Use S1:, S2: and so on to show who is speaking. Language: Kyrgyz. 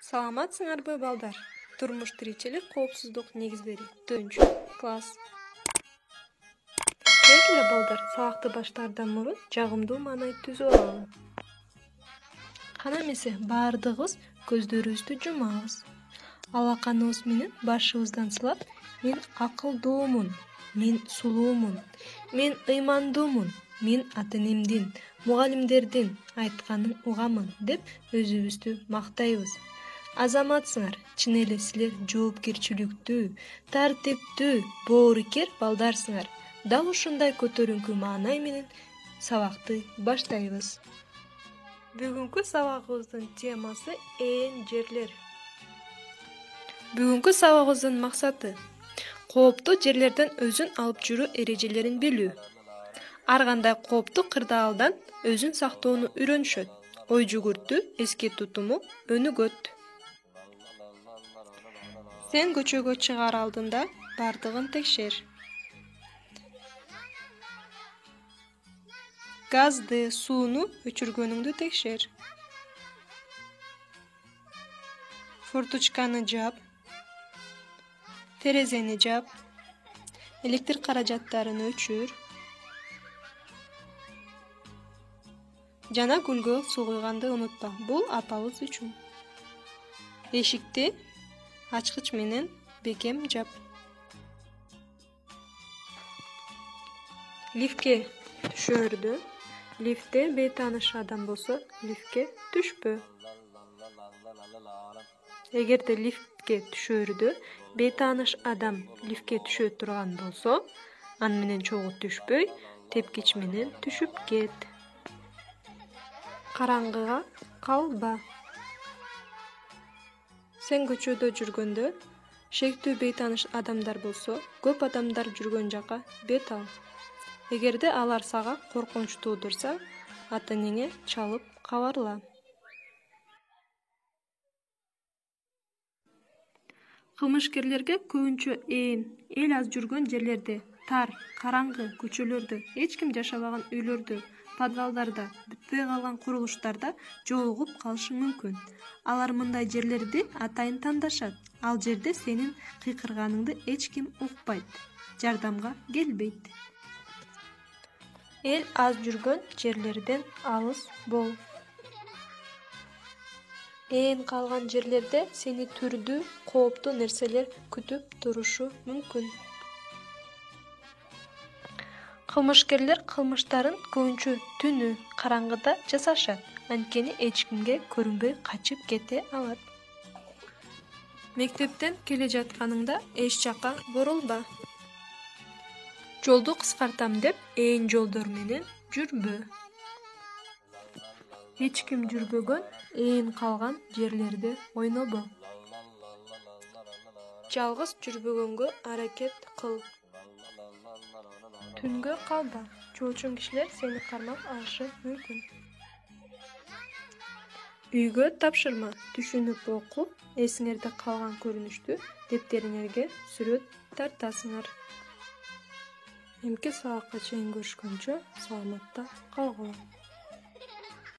S1: Саламатсыңарбы, балдар? Турмуш тиричилик коопсуздук негиздери. 4 класс. Келгиле, балдар, сабакты баштаардан мурун жагымдуу маанай түзүп алалы. Кана эмесе, баардыгыбыз көздөрүбүздү жумабыз. Алаканыбыз менен башыбыздан сылап, мен акылдуумун, мен сулуумун, мен ыймандуумун, мен ата-энемдин, мугалимдердин айтканын угамын деп өзүбүздү мактайбыз. Азаматсыңар, чын эле силер жоопкерчиликтүү, тартиптүү, боорукер балдарсыңар. Дал ушундай көтөрүңкү маанай менен сабакты баштайбыз. Бүгүнкү сабагыбыздын темасы жерлер. Бүгүнкү сабагыбыздын максаты кооптуу жерлерден өзүн алып жүрүү эрежелерин билүү. Ар кандай кооптуу кырдаалдан өзүн сактоону үйрөнүшөт. Ой жүгүртүү, эске тутуму өнүгөт. Сен көчөгө чыгаар алдында бардыгын текшер. Газды, сууну өчүргөнүңдү текшер. Форточканы жап. Терезени жап. Электр каражаттарын өчүр. Жана гүлгө суу куйганды унутпа. Бул апабыз үчүн. Эшикти ачкыч менен бекем жап. Лифтке түшөрдү. Лифтте бейтааныш адам болсо, лифтке түшпө. Эгерде лифтке түшөрдү, бейтааныш адам лифтке түшө турган болсо, аны менен чогуу түшпөй, тепкич менен түшүп кет. Караңгыга калба. Сен көчөдө жүргөндө, шектүү бейтааныш адамдар болсо, көп адамдар жүргөн жака бет ал. Эгерде алар сага коркунуч туудурса, ата-энеңе чалып кабарла. Кылмышкерлерге көбүнчө эл аз жүргөн жерлерде, тар, караңгы көчөлөрдө, эч ким жашабаган үйлөрдө, подвалдарда, бүтпөй калган курулуштарда жолугуп калышы мүмкүн. Алар мындай жерлерди атайын тандашат. Ал жерде сенин кыйкырганыңды эч ким укпайт, жардамга келбейт. Эл аз жүргөн жерлерден алыс бол. Калган жерлерде сени түрдүү, кооптуу нерселер күтүп турушу мүмкүн. Кылмышкерлер кылмыштарын көбүнчө түнү караңгыда жасашат. Анткени эч кимге көрүнбөй качып кете алат. Мектептен келе жатканыңда эч жака бурулба. Жолду кыскартам деп жолдор менен жүрбө. Эч ким жүрбөгөн калган жерлерде ойнобо. Жалгыз жүрбөгөнгө аракет кыл. Түнгө калба. Чоочун кишилер сени кармап алышы мүмкүн. Үйгө тапшырма. Түшүнүп окуп, эсиңерде калган көрүнүштү дептериңерге сүрөт тартасыңар. Эмки сабакка чейин көрүшкөнчө саламатта калгыла.